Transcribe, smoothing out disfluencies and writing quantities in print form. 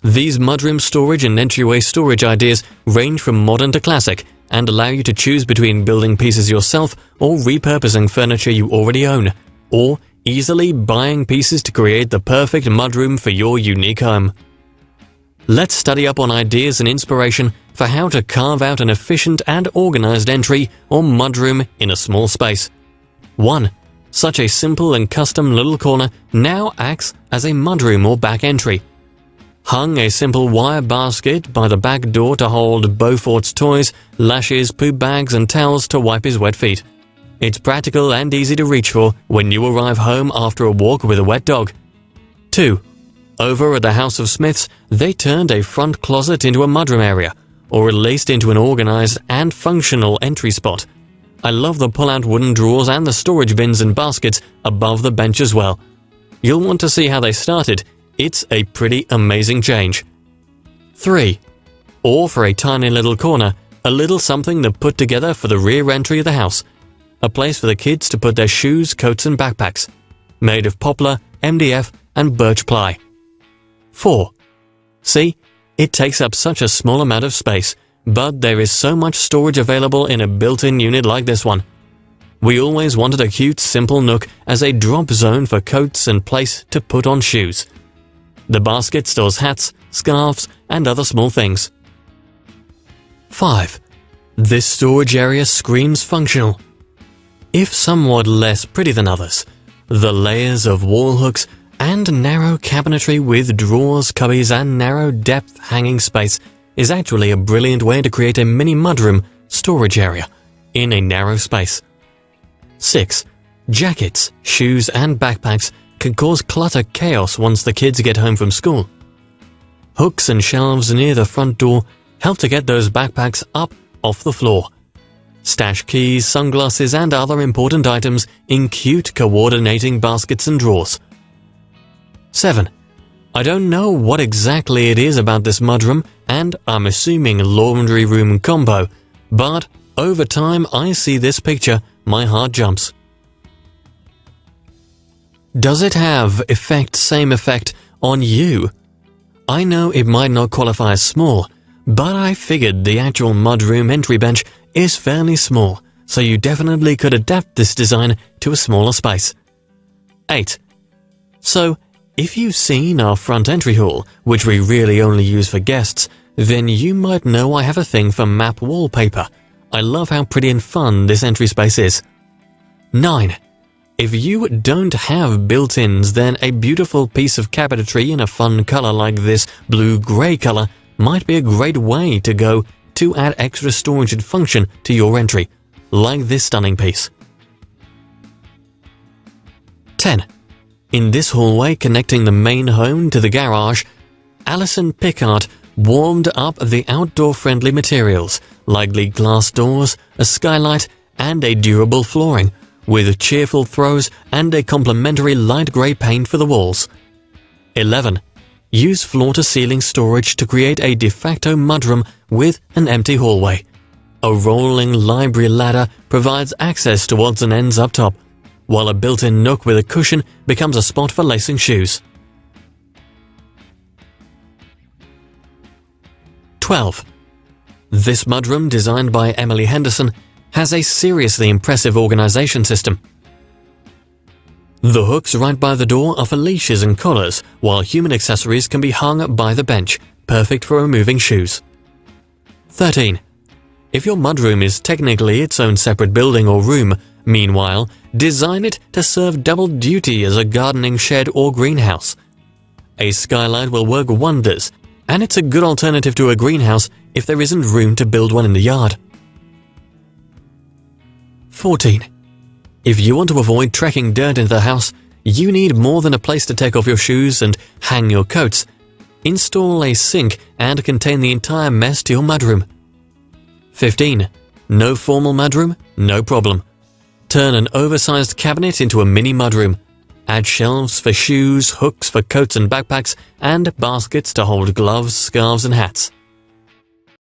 These mudroom storage and entryway storage ideas range from modern to classic and allow you to choose between building pieces yourself or repurposing furniture you already own, or easily buying pieces to create the perfect mudroom for your unique home. Let's study up on ideas and inspiration for how to carve out an efficient and organized entry or mudroom in a small space. 1. Such a simple and custom little corner now acts as a mudroom or back entry. Hung a simple wire basket by the back door to hold Beaufort's toys, lashes, poop bags and towels to wipe his wet feet. It's practical and easy to reach for when you arrive home after a walk with a wet dog. 2. Over at the House of Smiths, they turned a front closet into a mudroom area, or at least into an organized and functional entry spot. I love the pull-out wooden drawers and the storage bins and baskets above the bench as well. You'll want to see how they started. It's a pretty amazing change. 3. Or for a tiny little corner, a little something to put together for the rear entry of the house. A place for the kids to put their shoes, coats and backpacks. Made of poplar, MDF and birch ply. 4. See, it takes up such a small amount of space, but there is so much storage available in a built-in unit like this one. We always wanted a cute, simple nook as a drop zone for coats and place to put on shoes. The basket stores hats, scarves, and other small things. 5. This storage area screams functional. If somewhat less pretty than others, the layers of wall hooks and narrow cabinetry with drawers, cubbies, and narrow depth hanging space is actually a brilliant way to create a mini mudroom storage area in a narrow space. 6. Jackets, shoes, and backpacks can cause clutter chaos once the kids get home from school. Hooks and shelves near the front door help to get those backpacks up off the floor. Stash keys, sunglasses, and other important items in cute coordinating baskets and drawers. 7. I don't know what exactly it is about this mudroom, and I'm assuming laundry room combo, but over time I see this picture, my heart jumps. Does it have same effect on you? I know it might not qualify as small, but I figured the actual mudroom entry bench is fairly small, so you definitely could adapt this design to a smaller space. 8. So, if you've seen our front entry hall, which we really only use for guests, then you might know I have a thing for map wallpaper. I love how pretty and fun this entry space is. 9. If you don't have built-ins, then a beautiful piece of cabinetry in a fun color like this blue-gray color might be a great way to go to add extra storage and function to your entry, like this stunning piece. 10. In this hallway connecting the main home to the garage, Alison Pickard warmed up the outdoor-friendly materials, likely glass doors, a skylight, and a durable flooring, with cheerful throws and a complementary light grey paint for the walls. 11. Use floor-to-ceiling storage to create a de facto mudroom with an empty hallway. A rolling library ladder provides access to odds and ends up top, while a built-in nook with a cushion becomes a spot for lacing shoes. 12. This mudroom, designed by Emily Henderson, has a seriously impressive organization system. The hooks right by the door are for leashes and collars, while human accessories can be hung by the bench, perfect for removing shoes. 13. If your mudroom is technically its own separate building or room, meanwhile, design it to serve double duty as a gardening shed or greenhouse. A skylight will work wonders, and it's a good alternative to a greenhouse if there isn't room to build one in the yard. 14. If you want to avoid trekking dirt into the house, you need more than a place to take off your shoes and hang your coats. Install a sink and contain the entire mess to your mudroom. 15. No formal mudroom? No problem. Turn an oversized cabinet into a mini mudroom. Add shelves for shoes, hooks for coats and backpacks, and baskets to hold gloves, scarves, and hats.